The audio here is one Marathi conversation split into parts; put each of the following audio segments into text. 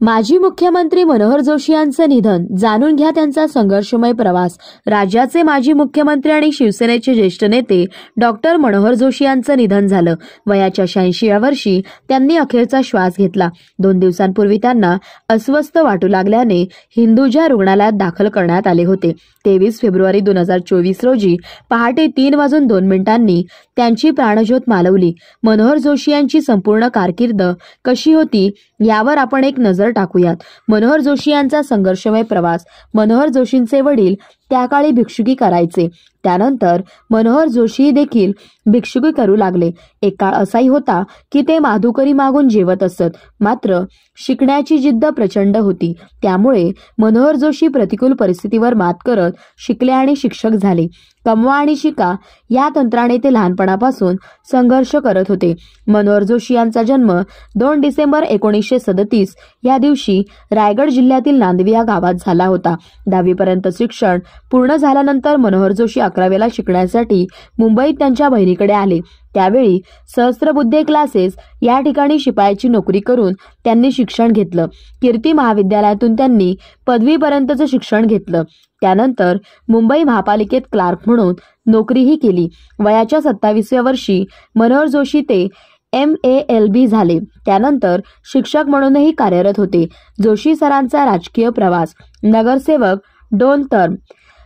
माजी मुख्यमंत्री मनोहर जोशी यांचे निधन, जाणून घ्या त्यांचा संघर्षमय प्रवास। राज्याचे माजी मुख्यमंत्री आणि शिवसेनेचे ज्येष्ठ नेते डॉक्टर मनोहर जोशी यांचे निधन झालं। वयाच्या 86व्या वर्षी त्यांनी अखेरचा श्वास घेतला। 2 दिवसांपूर्वी त्यांना अस्वस्थ वाटू लागल्याने हिंदुजा रुग्णालयात दाखल करण्यात आले होते। 23 फेब्रुवारी 2024 रोजी पहाटे 3:02 त्यांची प्राणज्योत मालवली। मनोहर जोशी यांची संपूर्ण कारकीर्द कशी होती यावर आपण एक नजर टाकूयात। मनोहर जोशी यांचा संघर्षमय प्रवास। मनोहर जोशींचे वडील त्या काळी भिक्षुकी करायचे। त्यानंतर मनोहर जोशी देखील भिक्षुकी करू लागले। एक काळ असाही होता की ते माधुकरी मागून जेवत असत, मात्र शिकण्याची जिद्द प्रचंड होती। त्यामुळे मनोहर जोशी प्रतिकूल परिस्थितीवर मात करत शिकले आणि शिक्षक झाले। कमवा आणि शिका या तंत्राने ते लहानपणापासून संघर्ष करत होते। मनोहर जोशी यांचा जन्म 2 डिसेंबर 1937 या दिवशी रायगड जिल्ह्यातील नांदवी या गावात झाला होता। 10वी पर्यंत शिक्षण पूर्ण झाल्यानंतर मनोहर जोशी 11वीला शिकण्यासाठी मुंबईत त्यांच्या बहिणीकडे आले। त्यावेळी सहस्त्रबुद्धे क्लासेस या ठिकाणी शिपायाची नोकरी करून त्यांनी शिक्षण घेतलं। कीर्ती महाविद्यालयातून त्यांनी पदवीपर्यंतचं शिक्षण घेतलं। त्यानंतर मुंबई महापालिकेत क्लार्क म्हणून नोकरीही केली। वयाच्या 27व्या वर्षी मनोहर जोशी ते MA-LB झाले। त्यानंतर शिक्षक म्हणूनही कार्यरत होते। जोशी सरांचा राजकीय प्रवास: नगरसेवक 2 टर्म,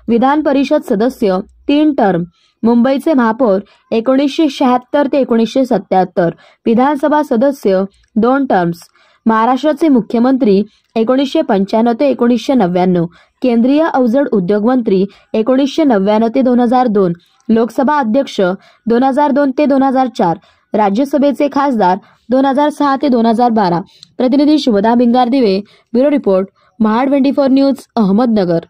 विधान परिषद सदस्य 3 टर्म, मुंबईचे महापौर 1976 ते 1977, विधानसभा सदस्य 2 टर्म्स, महाराष्ट्राचे मुख्यमंत्री 1995 ते 1999, केंद्रीय अवजड उद्योग मंत्री 1999 ते 2002, लोकसभा अध्यक्ष 2002 ते 2004, राज्यसभेचे खासदार 2006 ते 2012। प्रतिनिधी शुभदा भिंगार दिवे, bureau report, Mahad 24 news, Ahmednagar.